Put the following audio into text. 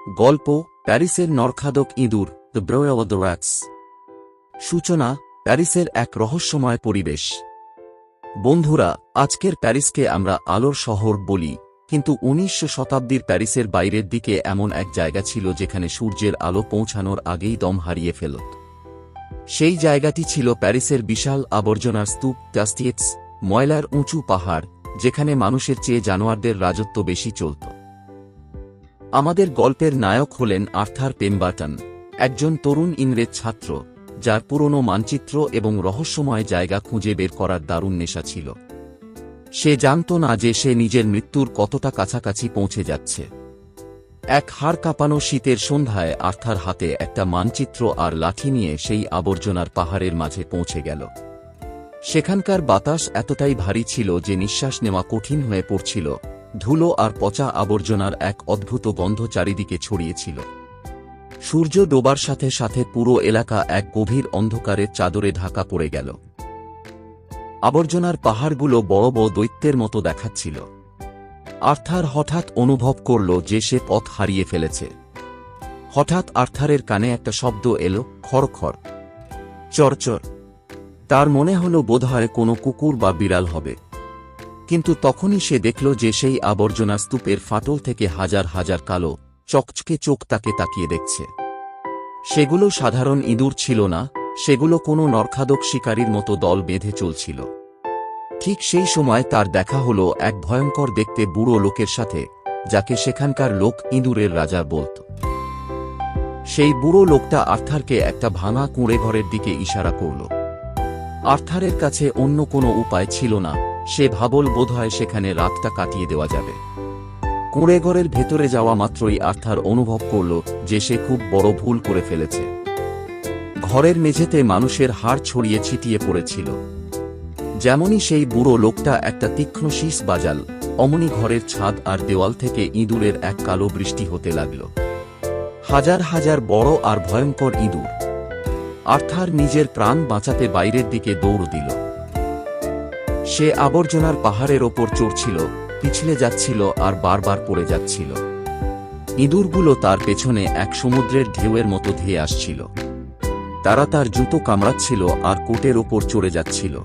গল্প প্যারিসের নরখাদক ইঁদুর দ্য ব্রোয়েল অব দ্য র্যাটস। সূচনা প্যারিসের এক রহস্যময় পরিবেশ। বন্ধুরা, আজকের প্যারিসকে আমরা আলোর শহর বলি, কিন্তু ১৯শ শতাব্দীর প্যারিসের বাইরের দিকে এমন এক জায়গা ছিল যেখানে সূর্যের আলো পৌঁছানোর আগেই দম হারিয়ে ফেলত। সেই জায়গাটি ছিল প্যারিসের বিশাল আবর্জনার স্তূপ, টাস্টিয়েটস, ময়লার উঁচু পাহাড়, যেখানে মানুষের চেয়ে জানোয়ারদের রাজত্ব বেশি চলত। আমাদের গল্পের নায়ক হলেন আর্থার পেমবার্টন, একজন তরুণ ইংরেজ ছাত্র, যার পুরনো মানচিত্র এবং রহস্যময় জায়গা খুঁজে বের করার দারুণ নেশা ছিল। সে জানত না যে সে নিজের মৃত্যুর কতটা কাছাকাছি পৌঁছে যাচ্ছে। এক হাড় কাঁপানো শীতের সন্ধ্যায় আর্থার হাতে একটা মানচিত্র আর লাঠি নিয়ে সেই আবর্জনার পাহাড়ের মাঝে পৌঁছে গেল। সেখানকার বাতাস এতটাই ভারী ছিল যে নিঃশ্বাস নেওয়া কঠিন হয়ে পড়ছিল। ধুলো আর পচা আবর্জনার এক অদ্ভুত গন্ধ চারিদিকে ছড়িয়েছিল। সূর্য ডোবার সাথে সাথে পুরো এলাকা এক গভীর অন্ধকারের চাদরে ঢাকা পড়ে গেল। আবর্জনার পাহাড়গুলো বড় বড় দৈত্যের মতো দেখাচ্ছিল। আর্থার হঠাৎ অনুভব করল যে সে পথ হারিয়ে ফেলেছে। হঠাৎ আর্থারের কানে একটা শব্দ এলো, খড়খড়, চরচর। তার মনে হল বোধহয় কোনো কুকুর বা বিড়াল হবে। কিন্তু তখনই সে দেখল যে সেই আবর্জনা স্তূপের ফাটল থেকে হাজার হাজার কালো চকচকে চোখ তাকে তাকিয়ে দেখছে। সেগুলো সাধারণ ইঁদুর ছিল না, সেগুলো কোনো নরখাদক শিকারীর মতো দল বেঁধে চলছিল। ঠিক সেই সময় তার দেখা হল এক ভয়ঙ্কর দেখতে বুড়ো লোকের সাথে, যাকে সেখানকার লোক ইঁদুরের রাজা বলত। সেই বুড়ো লোকটা আর্থারকে একটা ভাঙা কুঁড়েঘরের দিকে ইশারা করল। আর্থারের কাছে অন্য কোনো উপায় ছিল না। সে ভাবল বোধহয় সেখানে রাতটা কাটিয়ে দেওয়া যাবে। কুঁড়েঘরের ভেতরে যাওয়া মাত্রই আর্থার অনুভব করল যে সে খুব বড় ভুল করে ফেলেছে। ঘরের মেঝেতে মানুষের হাড় ছড়িয়ে ছিটিয়ে পড়েছিল। যেমনই সেই বুড়ো লোকটা একটা তীক্ষ্ণ শীষ বাজাল, অমনি ঘরের ছাদ আর দেওয়াল থেকে ইঁদুরের এক কালো বৃষ্টি হতে লাগল। হাজার হাজার বড় আর ভয়ঙ্কর ইঁদুর। আর্থার নিজের প্রাণ বাঁচাতে বাইরের দিকে দৌড় দিল। সে আবর্জনার পাহাড়ের ওপর চড়ছিল, পিছলে যাচ্ছিল আর বারবার পড়ে যাচ্ছিল। ইঁদুরগুলো তার পেছনে এক সমুদ্রের ঢেউয়ের মতো ধেয়ে আসছিল। তারা তার জুতো কামড়াচ্ছিল আর কোটের ওপর চড়ে যাচ্ছিল।